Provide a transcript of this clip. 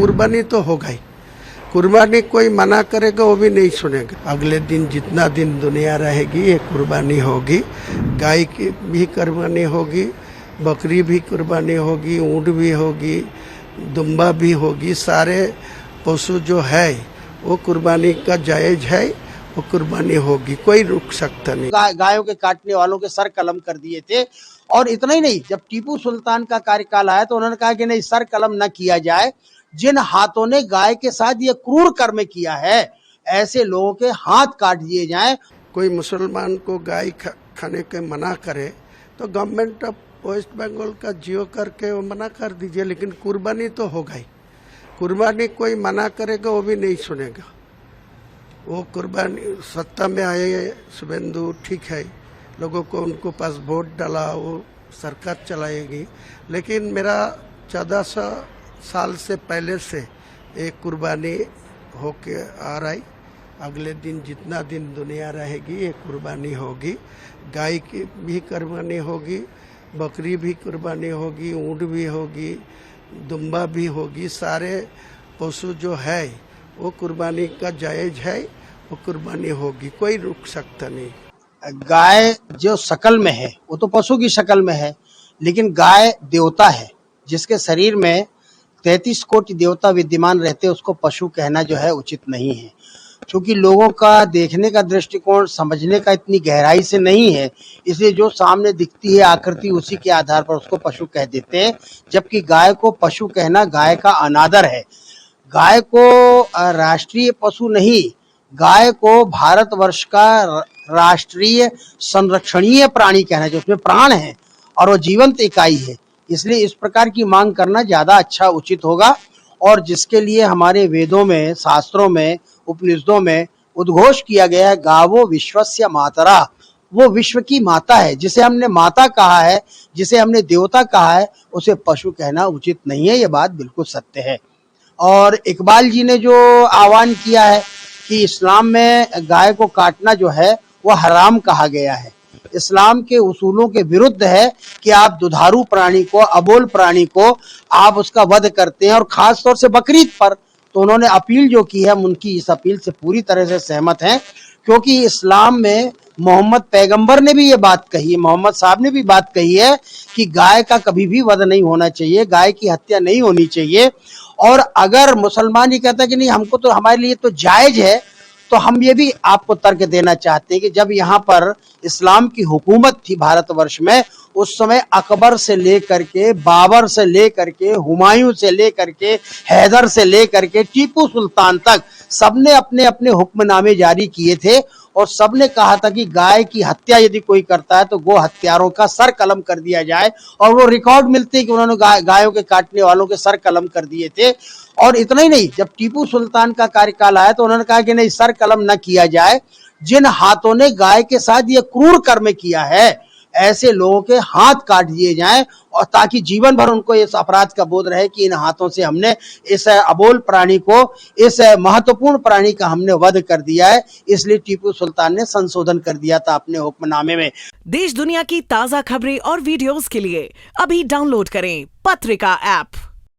कुर्बानी तो होगा ही। कुर्बानी कोई मना करेगा वो भी नहीं सुनेगा। अगले दिन जितना दिन दुनिया रहेगी ये कुर्बानी होगी। गाय की भी कुर्बानी होगी, बकरी भी कुर्बानी होगी, ऊँट भी होगी, दुम्बा भी होगी। सारे पशु जो है वो कुर्बानी का जायज है, वो कुर्बानी होगी, कोई रुक सकता नहीं। गायों के काटने वालों के सर कलम कर दिए थे। और इतना ही नहीं, जब टीपू सुल्तान का कार्यकाल आया तो उन्होंने कहा कि नहीं, सर कलम न किया जाए। जिन हाथों ने गाय के साथ ये क्रूर कर्म किया है ऐसे लोगों के हाथ काट दिए जाएं। कोई मुसलमान को गाय खाने के मना करे तो गवर्नमेंट ऑफ वेस्ट बंगाल का जियो करके वो मना कर दीजिए, लेकिन कुर्बानी तो होगा ही। कुर्बानी कोई मना करेगा वो भी नहीं सुनेगा। वो कुर्बानी सत्ता में आए शुभेंदु, ठीक है, लोगों को उनको पास वोट डाला, वो सरकार चलाएगी, लेकिन मेरा 1400 साल से पहले से एक कुर्बानी होके आ रही। अगले दिन जितना दिन दुनिया रहेगी ये कुर्बानी होगी। गाय की भी कुर्बानी होगी, बकरी भी कुर्बानी होगी, ऊँट भी होगी, दुम्बा भी होगी। सारे पशु जो है वो कुर्बानी का जायज है, वो कुर्बानी होगी, कोई रुक सकता नहीं। गाय जो शकल में है वो तो पशु की शक्ल में है, लेकिन गाय देवता है जिसके शरीर में 33 कोटि देवता विद्यमान रहते, उसको पशु कहना जो है उचित नहीं है। क्योंकि लोगों का देखने का दृष्टिकोण समझने का इतनी गहराई से नहीं है, इसलिए जो सामने दिखती है आकृति उसी के आधार पर उसको पशु कह देते हैं। जबकि गाय को पशु कहना गाय का अनादर है। गाय को राष्ट्रीय पशु नहीं, गाय को भारतवर्ष का राष्ट्रीय संरक्षणीय प्राणी कहना चाहिए। उसमें प्राण है और वो जीवंत इकाई है, इसलिए इस प्रकार की मांग करना ज्यादा अच्छा उचित होगा। और जिसके लिए हमारे वेदों में, शास्त्रों में, उपनिषदों में उद्घोष किया गया है, गावो विश्वस्य मातरा, वो विश्व की माता है। जिसे हमने माता कहा है, जिसे हमने देवता कहा है, उसे पशु कहना उचित नहीं है। ये बात बिल्कुल सत्य है। और इकबाल जी ने जो आह्वान किया है कि इस्लाम में गाय को काटना जो है वो हराम कहा गया है, इस्लाम के उसूलों के विरुद्ध है कि आप दुधारू प्राणी को, अबोल प्राणी को आप उसका वध करते हैं, और खास तौर से बकरीद पर। तो उन्होंने अपील जो की है, हम उनकी इस अपील से पूरी तरह से सहमत हैं, क्योंकि इस्लाम में मोहम्मद पैगंबर ने भी ये बात कही है, मोहम्मद साहब ने भी बात कही है कि गाय का कभी भी वध नहीं होना चाहिए, गाय की हत्या नहीं होनी चाहिए। और अगर मुसलमान ये कहता है कि नहीं, हमको तो, हमारे लिए तो जायज है, तो हम ये भी आपको तर्क देना चाहते हैं कि जब यहाँ पर इस्लाम की हुकूमत थी भारतवर्ष में, उस समय अकबर से लेकर के, बाबर से लेकर के, हुमायूं से लेकर के, हैदर से लेकर के टीपू सुल्तान तक सबने अपने अपने हुक्मनामे जारी किए थे, और सबने कहा था कि गाय की हत्या यदि कोई करता है तो गो हत्यारों का सर कलम कर दिया जाए। और वो रिकॉर्ड मिलते हैं कि उन्होंने गायों के काटने वालों के सर कलम कर दिए थे। और इतना ही नहीं, जब टीपू सुल्तान का कार्यकाल आया तो उन्होंने कहा कि नहीं, सर कलम न किया जाए। जिन हाथों ने गाय के साथ ये क्रूर कर्म किया है ऐसे लोगों के हाथ काट दिए जाएं, और ताकि जीवन भर उनको इस अपराध का बोध रहे कि इन हाथों से हमने इस अबोल प्राणी को, इस महत्वपूर्ण प्राणी का हमने वध कर दिया है। इसलिए टीपू सुल्तान ने संशोधन कर दिया था अपने हुक्मनामे में। देश दुनिया की ताजा खबरें और वीडियोस के लिए अभी डाउनलोड करें पत्रिका ऐप।